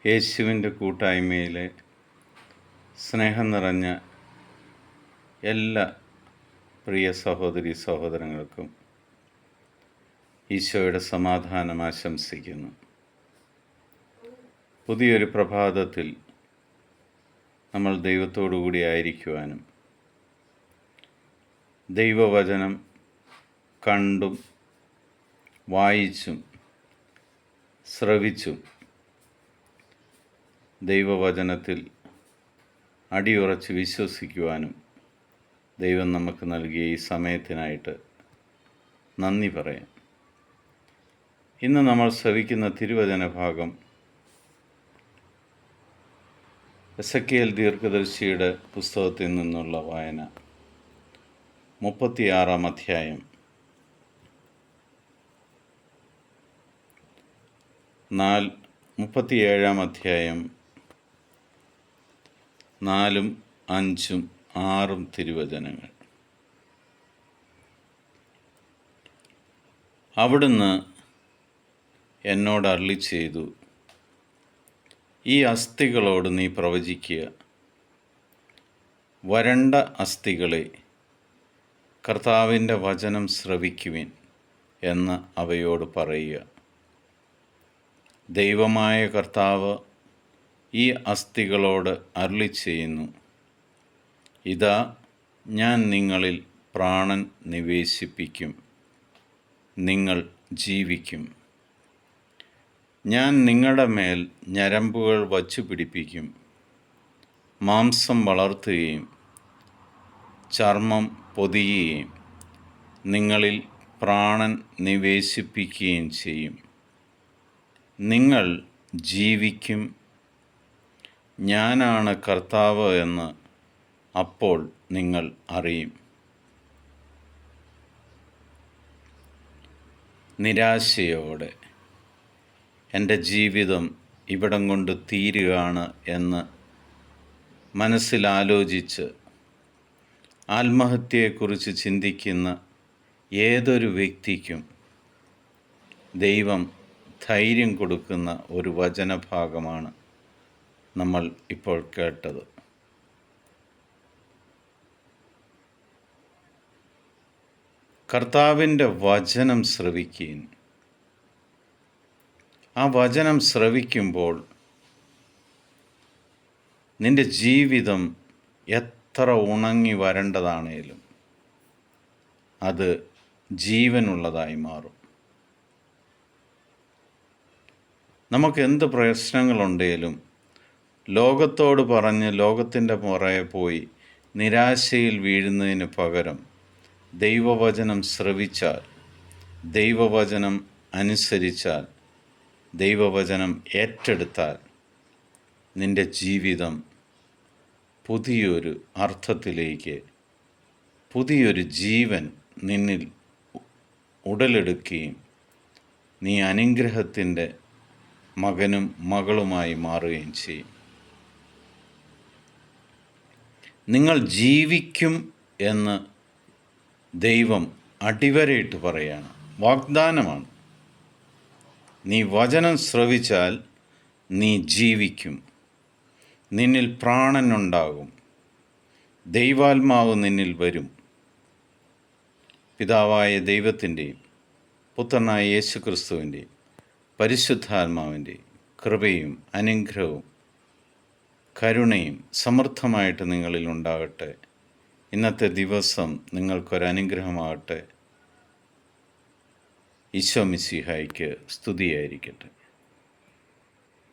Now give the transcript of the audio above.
യേശുവിൻ്റെ കൂട്ടായ്മയിലെ സ്നേഹം നിറഞ്ഞ എല്ലാ പ്രിയ സഹോദരി സഹോദരങ്ങൾക്കും ഈശോയുടെ സമാധാനം ആശംസിക്കുന്നു. പുതിയൊരു പ്രഭാതത്തിൽ നമ്മൾ ദൈവത്തോടുകൂടി ആയിരിക്കുവാനും ദൈവവചനം കണ്ടും വായിച്ചും ശ്രവിച്ചും ദൈവവചനത്തിൽ അടിയുറച്ച് വിശ്വസിക്കുവാനും ദൈവം നമുക്ക് നൽകിയ ഈ സമയത്തിനായിട്ട് നന്ദി പറയാം. ഇന്ന് നമ്മൾ ശ്രവിക്കുന്ന തിരുവചന ഭാഗം എസെക്കിയേൽ ദീർഘദർശിയുടെ പുസ്തകത്തിൽ നിന്നുള്ള വായന 36-ാം അധ്യായം 37-ാം അധ്യായം 4, 5, 6 തിരുവചനങ്ങൾ. അവിടുന്ന് എന്നോട് അരുളിച്ചെയ്തു, ഈ അസ്ഥികളോട് നീ പ്രവചിക്കുക. വരണ്ട അസ്ഥികളെ, കർത്താവിൻ്റെ വചനം ശ്രവിക്കുവിൻ എന്ന് അവയോട് പറയുക. ദൈവമായ കർത്താവ് ഈ അസ്ഥികളോട് അരുളിച്ചെയ്യുന്നു, ഇതാ ഞാൻ നിങ്ങളിൽ പ്രാണൻ നിവേശിപ്പിക്കും, നിങ്ങൾ ജീവിക്കും. ഞാൻ നിങ്ങളുടെ മേൽ ഞരമ്പുകൾ വച്ചു പിടിപ്പിക്കും, മാംസം വളർത്തുകയും ചർമ്മം പൊതിയുകയും നിങ്ങളിൽ പ്രാണൻ നിവേശിപ്പിക്കുകയും ചെയ്യും. നിങ്ങൾ ജീവിക്കും. ഞാനാണ് കർത്താവ് എന്ന് അപ്പോൾ നിങ്ങൾ അറിയും. നിരാശയോടെ എൻ്റെ ജീവിതം ഇവിടം കൊണ്ട് തീരുകയാണ് എന്ന് മനസ്സിലാലോചിച്ച് ആത്മഹത്യയെക്കുറിച്ച് ചിന്തിക്കുന്ന ഏതൊരു വ്യക്തിക്കും ദൈവം ധൈര്യം കൊടുക്കുന്ന ഒരു വചനഭാഗമാണ് നമ്മൾ ഇപ്പോൾ കേട്ടത്. കർത്താവിൻ്റെ വചനം ശ്രവിക്കുകയും ആ വചനം ശ്രവിക്കുമ്പോൾ നിൻ്റെ ജീവിതം എത്ര ഉണങ്ങി വരേണ്ടതാണേലും അത് ജീവനുള്ളതായി മാറും. നമുക്ക് എന്ത് പ്രശ്നങ്ങളുണ്ടെങ്കിലും ലോകത്തോട് പറഞ്ഞ് ലോകത്തിൻ്റെ പുറകെ പോയി നിരാശയിൽ വീഴുന്നതിന് പകരം ദൈവവചനം ശ്രവിച്ചാൽ, ദൈവവചനം അനുസരിച്ചാൽ, ദൈവവചനം ഏറ്റെടുത്താൽ നിൻ്റെ ജീവിതം പുതിയൊരു അർത്ഥത്തിലേക്ക്, പുതിയൊരു ജീവൻ നിന്നിൽ ഉടലെടുക്കുകയും നീ അനുഗ്രഹത്തിൻ്റെ മകനും മകളുമായി മാറുകയും ചെയ്യും. നിങ്ങൾ ജീവിക്കും എന്ന് ദൈവം അടിവരയിട്ട് പറയുകയാണ്, വാഗ്ദാനമാണ്. നീ വചനം ശ്രവിച്ചാൽ നീ ജീവിക്കും, നിന്നിൽ പ്രാണനുണ്ടാകും, ദൈവാത്മാവ് നിന്നിൽ വരും. പിതാവായ ദൈവത്തിൻ്റെയും പുത്രനായ യേശുക്രിസ്തുവിൻ്റെയും പരിശുദ്ധാത്മാവിൻ്റെയും കൃപയും അനുഗ്രഹവും കരുണയും സമൃദ്ധമായിട്ട് നിങ്ങളിൽ ഉണ്ടാകട്ടെ. ഇന്നത്തെ ദിവസം നിങ്ങൾക്കൊരനുഗ്രഹമാകട്ടെ. ഈശോ മിശിഹായ്ക്ക് സ്തുതിയായിരിക്കട്ടെ.